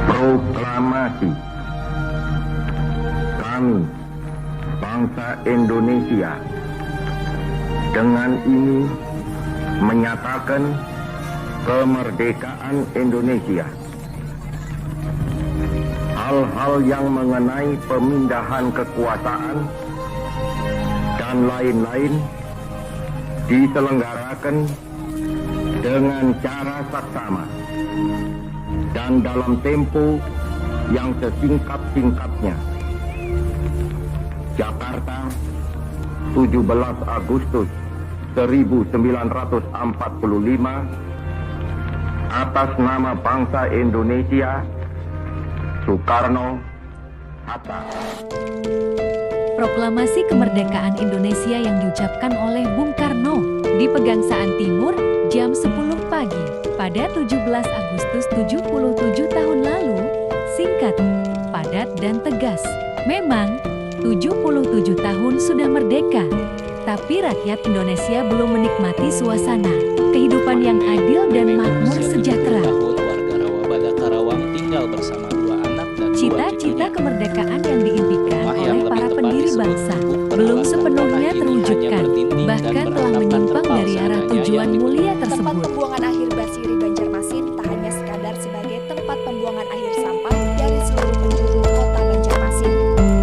Proklamasi. Kami, bangsa Indonesia, dengan ini menyatakan kemerdekaan Indonesia. Hal-hal yang mengenai pemindahan kekuasaan dan lain-lain diselenggarakan dengan cara saksama dan dalam tempo yang sesingkat-singkatnya. Jakarta, 17 Agustus 1945, atas nama bangsa Indonesia, Soekarno, Hatta. Proklamasi kemerdekaan Indonesia yang diucapkan oleh Bung Karno di Pegangsaan Timur jam 10 pagi pada 17 Agustus 77 tahun lalu, singkat, padat dan tegas. Memang, 77 tahun sudah merdeka, tapi rakyat Indonesia belum menikmati suasana kehidupan yang adil dan makmur sejahtera. Warga Rawabada Karawang tinggal bersama dua anak dan Cita-cita kemerdekaan yang diimpikan oleh para pendiri bangsa belum sepenuhnya terwujudkan, bahkan telah menyimpang dari arah tujuan mulia Tempat tersebut. pembuangan akhir Basiri Banjarmasin tak hanya sekadar sebagai tempat pembuangan akhir sampah dari seluruh penjuru kota Banjarmasin,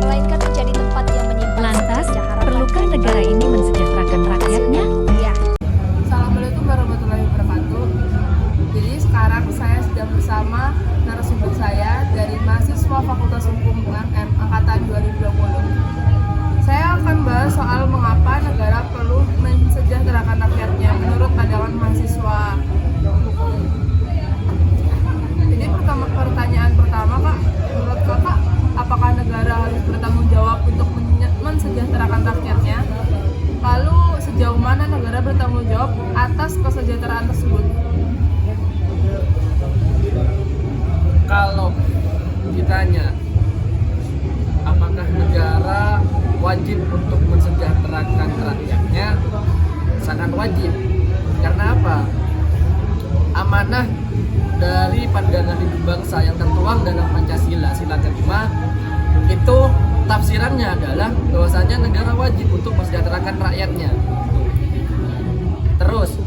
melainkan menjadi tempat yang menyimpang Lantas, secerca harapan perlukah bagi negara ini mensejahterakan rakyatnya? Ya. Assalamualaikum warahmatullahi wabarakatuh. Jadi sekarang saya sedang bersama narasumber saya dari mahasiswa Fakultas Hukum UMM Angkatan 2020. Saya akan bahas soal mengapa negara perlu mensejahterakan rakyatnya menurut pandangan mahasiswa hukum. Jadi pertanyaan pertama, Kak, menurut Kakak, apakah negara harus bertanggung jawab untuk mensejahterakan rakyatnya? Lalu sejauh mana negara bertanggung jawab atas kesejahteraan tersebut? Kalau ditanya apakah negara wajib untuk mensejahterakan rakyatnya, sangat wajib. Karena apa? Amanah dari pandangan hidup bangsa yang tertuang dalam Pancasila sila kelima itu tafsirannya adalah bahwasanya negara wajib untuk mensejahterakan rakyatnya. Terus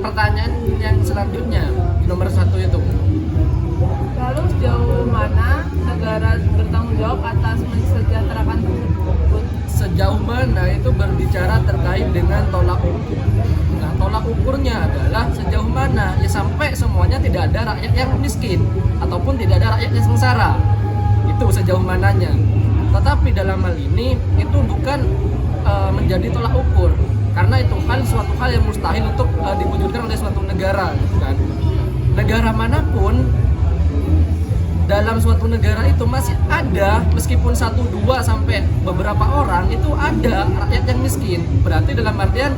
pertanyaan yang selanjutnya nomor 1 itu, Lalu sejauh mana negara bertanggung jawab atas mensejahterakan tersebut? sejauh mana itu berbicara terkait dengan tolak ukur. Nah, tolak ukurnya adalah sejauh mana ya sampai semuanya tidak ada rakyat yang miskin ataupun tidak ada rakyat yang sengsara. Itu sejauh mananya. Tetapi dalam hal ini itu bukan menjadi tolak ukur, karena itu suatu hal yang mustahil untuk diwujudkan oleh suatu negara, gitu kan. Negara manapun dalam suatu negara itu masih ada, meskipun 1, 2 sampai beberapa orang itu ada rakyat yang miskin. Berarti dalam artian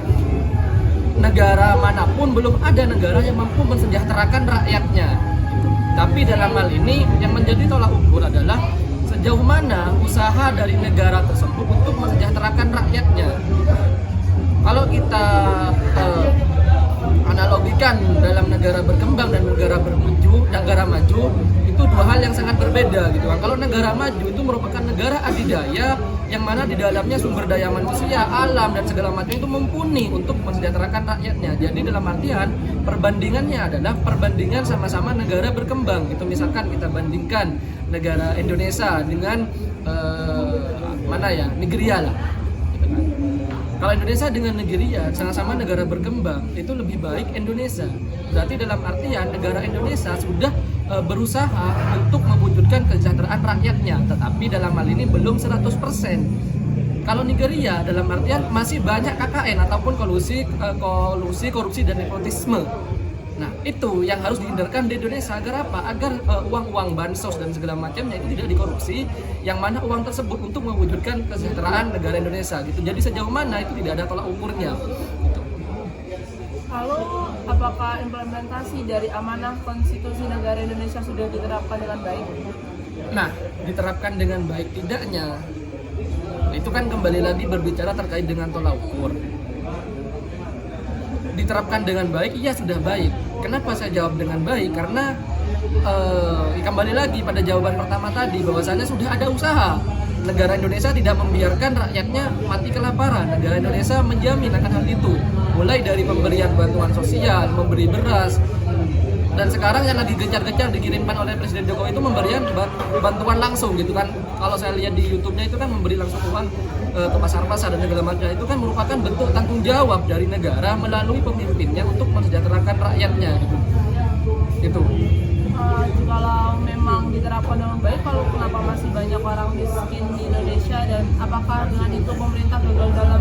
negara manapun belum ada negara yang mampu mensejahterakan rakyatnya. Tapi dalam hal ini yang menjadi tolak ukur adalah sejauh mana usaha dari negara tersebut untuk mensejahterakan rakyatnya. Kalau kita analogikan dalam negara berkembang dan negara maju itu dua hal yang sangat berbeda, gitu kan. Kalau negara maju itu merupakan negara adidaya yang mana di dalamnya sumber daya manusia, alam dan segala macam itu mumpuni untuk mensejahterakan rakyatnya. Jadi dalam artian perbandingannya adalah perbandingan sama-sama negara berkembang. Itu misalkan kita bandingkan negara Indonesia dengan Nigeria lah. Gitu kan. Kalau Indonesia dengan Nigeria sama-sama negara berkembang, itu lebih baik Indonesia. Berarti dalam artian negara Indonesia sudah berusaha untuk mewujudkan kesejahteraan rakyatnya, tetapi dalam hal ini belum 100%. Kalau Nigeria dalam artian masih banyak KKN ataupun kolusi, korupsi dan nepotisme. Nah, itu yang harus dihindarkan di Indonesia. Agar apa? Agar uang-uang bansos dan segala macamnya itu tidak dikorupsi, yang mana uang tersebut untuk mewujudkan kesejahteraan negara Indonesia, gitu. Jadi sejauh mana itu tidak ada tolak ukurnya. Lalu apakah implementasi dari amanah konstitusi negara Indonesia sudah diterapkan dengan baik? Nah, diterapkan dengan baik tidaknya, itu kan kembali lagi berbicara terkait dengan tolak ukur. diterapkan dengan baik, iya sudah baik. Kenapa saya jawab dengan baik? Karena kembali lagi pada jawaban pertama tadi, bahwasannya sudah ada usaha. Negara Indonesia tidak membiarkan rakyatnya mati kelaparan. Negara Indonesia menjamin akan hal itu, mulai dari pemberian bantuan sosial, memberi beras, dan sekarang yang lagi gencar-gencar dikirimkan oleh Presiden Jokowi itu memberikan bantuan langsung gitu kan. Kalau saya lihat di YouTube-nya itu kan memberi langsung uang ke pasar-pasar dan segala macam, itu kan merupakan bentuk tanggung jawab dari negara melalui pemimpinnya untuk mensejahterakan rakyatnya gitu. Itu. Kalau memang diterapkan dengan baik, kalau kenapa masih banyak orang miskin di Indonesia, dan apakah dengan itu pemerintah gagal dalam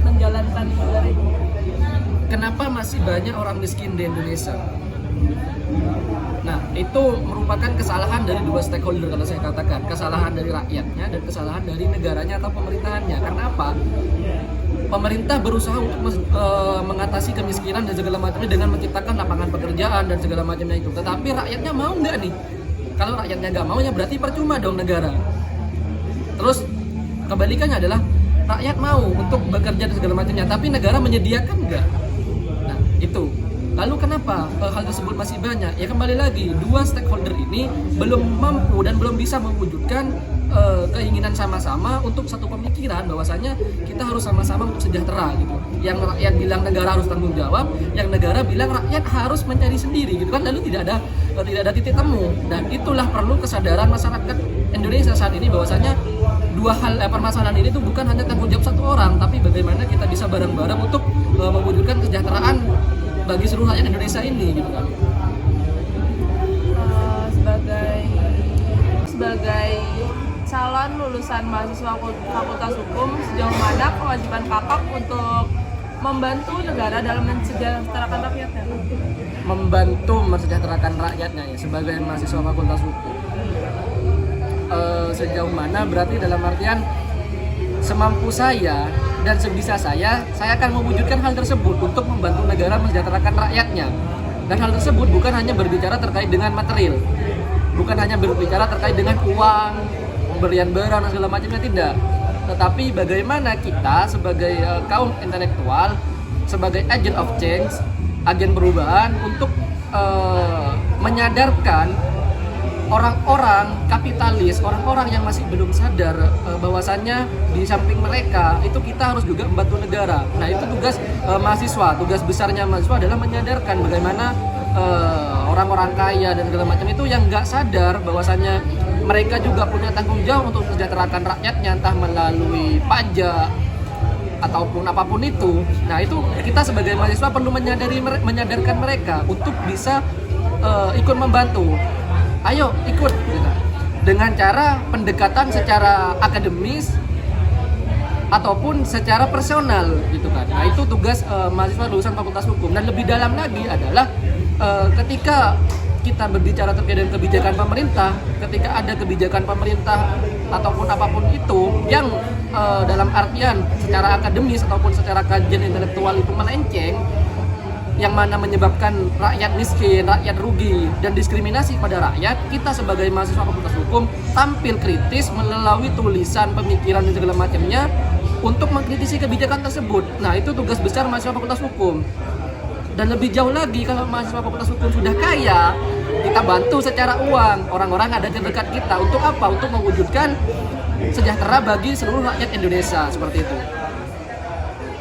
menjalankan negara itu? Kenapa masih banyak orang miskin di Indonesia? Nah, itu merupakan kesalahan dari dua stakeholder, kalau saya katakan. Kesalahan dari rakyatnya dan kesalahan dari negaranya atau pemerintahannya. Karena apa? Pemerintah berusaha untuk mengatasi kemiskinan dan segala macamnya dengan menciptakan lapangan pekerjaan dan segala macamnya itu. Tetapi rakyatnya mau nggak nih? Kalau rakyatnya nggak mau, ya berarti percuma dong negara. Terus kebalikannya adalah rakyat mau untuk bekerja dan segala macamnya, tapi negara menyediakan nggak? Nah, itu. Lalu kenapa hal tersebut masih banyak? Ya kembali lagi, dua stakeholder ini belum mampu dan belum bisa mewujudkan keinginan sama-sama untuk satu pemikiran bahwasanya kita harus sama-sama untuk sejahtera gitu. Yang rakyat bilang negara harus tanggung jawab, yang negara bilang rakyat harus mencari sendiri gitu kan. Lalu tidak ada titik temu, dan itulah perlu kesadaran masyarakat Indonesia saat ini bahwasanya dua hal permasalahan ini tuh bukan hanya tanggung jawab satu orang, tapi bagaimana kita bisa bareng-bareng untuk mewujudkan kesejahteraan bagi seluruh rakyat Indonesia ini gitu kan. Sebagai calon lulusan mahasiswa Fakultas Hukum, sejauh mana kewajiban kakak untuk membantu negara dalam mensejahterakan rakyatnya? Membantu mensejahterakan rakyatnya ya, sebagai mahasiswa Fakultas Hukum. Sejauh mana berarti dalam artian semampu saya dan sebisa saya akan mewujudkan hal tersebut untuk membantu negara mensejahterakan rakyatnya. Dan hal tersebut bukan hanya berbicara terkait dengan material, bukan hanya berbicara terkait dengan uang, pemberian barang dan segala macamnya, tidak. Tetapi bagaimana kita sebagai kaum intelektual, sebagai agent of change, agen perubahan untuk menyadarkan orang-orang kapitalis, orang-orang yang masih belum sadar bahwasannya di samping mereka itu kita harus juga membantu negara. Nah, itu tugas mahasiswa, tugas besarnya mahasiswa adalah menyadarkan bagaimana orang-orang kaya dan segala macam itu yang nggak sadar bahwasannya mereka juga punya tanggung jawab untuk mensejahterakan rakyatnya, entah melalui pajak ataupun apapun itu. Nah, itu kita sebagai mahasiswa perlu menyadarkan mereka untuk bisa ikut membantu. Ayo ikut gitu. Dengan cara pendekatan secara akademis ataupun secara personal gitu kan. Nah, itu tugas mahasiswa lulusan Fakultas Hukum. Dan lebih dalam lagi adalah ketika kita berbicara terkait dengan kebijakan pemerintah, ketika ada kebijakan pemerintah ataupun apapun itu yang dalam artian secara akademis ataupun secara kajian intelektual itu melenceng, yang mana menyebabkan rakyat miskin, rakyat rugi, dan diskriminasi pada rakyat, kita sebagai mahasiswa Fakultas Hukum tampil kritis melalui tulisan, pemikiran, dan segala macamnya untuk mengkritisi kebijakan tersebut. Nah, itu tugas besar mahasiswa Fakultas Hukum. Dan lebih jauh lagi, kalau mahasiswa Fakultas Hukum sudah kaya, kita bantu secara uang orang-orang ada di dekat kita. Untuk apa? Untuk mewujudkan sejahtera bagi seluruh rakyat Indonesia, seperti itu.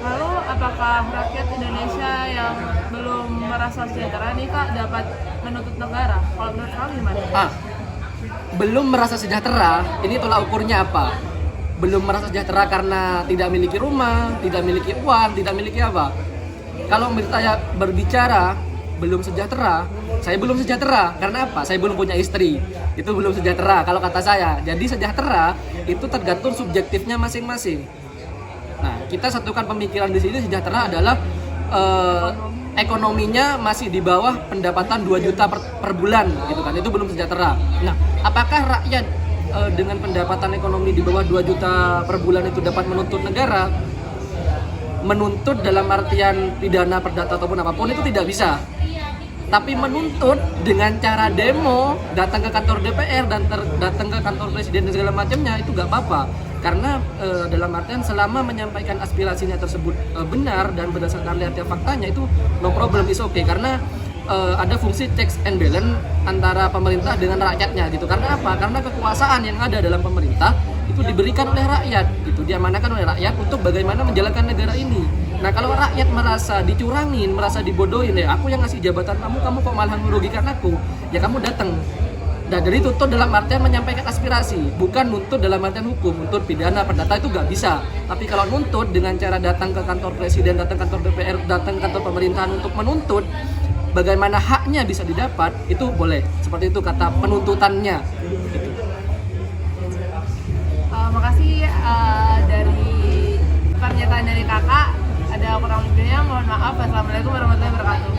Lalu apakah rakyat Indonesia yang belum merasa sejahtera nih Kak dapat menuntut negara? Kalau menurut kamu gimana? Belum merasa sejahtera, ini tolak ukurnya apa? Belum merasa sejahtera karena tidak memiliki rumah, tidak memiliki uang, tidak memiliki apa? Kalau saya berbicara belum sejahtera, saya belum sejahtera. Karena apa? Saya belum punya istri. Itu belum sejahtera kalau kata saya. Jadi sejahtera itu tergantung subjektifnya masing-masing. Nah, kita satukan pemikiran di sini, sejahtera adalah ekonominya masih di bawah pendapatan 2 juta per bulan gitu kan. Itu belum sejahtera. Nah, apakah rakyat dengan pendapatan ekonomi di bawah 2 juta per bulan itu dapat menuntut negara? Menuntut dalam artian pidana perdata ataupun apapun itu tidak bisa. Tapi menuntut dengan cara demo, datang ke kantor DPR dan datang ke kantor presiden dan segala macamnya itu gak apa-apa. Karena dalam artian selama menyampaikan aspirasinya tersebut benar dan berdasarkan lihat faktanya itu no problem, is okay. Karena ada fungsi checks and balance antara pemerintah dengan rakyatnya gitu. Karena apa? Karena kekuasaan yang ada dalam pemerintah itu diberikan oleh rakyat gitu, diamanahkan oleh rakyat untuk bagaimana menjalankan negara ini. Nah, kalau rakyat merasa dicurangin, merasa dibodohin, ya aku yang ngasih jabatan kamu kok malah merugikan aku, ya kamu datang. Nah, dari tuntut dalam artian menyampaikan aspirasi, bukan nuntut dalam artian hukum, nuntut pidana, perdata itu nggak bisa. Tapi kalau nuntut dengan cara datang ke kantor presiden, datang ke kantor DPR, datang ke kantor pemerintahan untuk menuntut bagaimana haknya bisa didapat, itu boleh. Seperti itu kata penuntutannya. Gitu. Makasih dari pernyataan dari kakak. Ada kurang lebihnya, mohon maaf. Wassalamualaikum warahmatullahi wabarakatuh.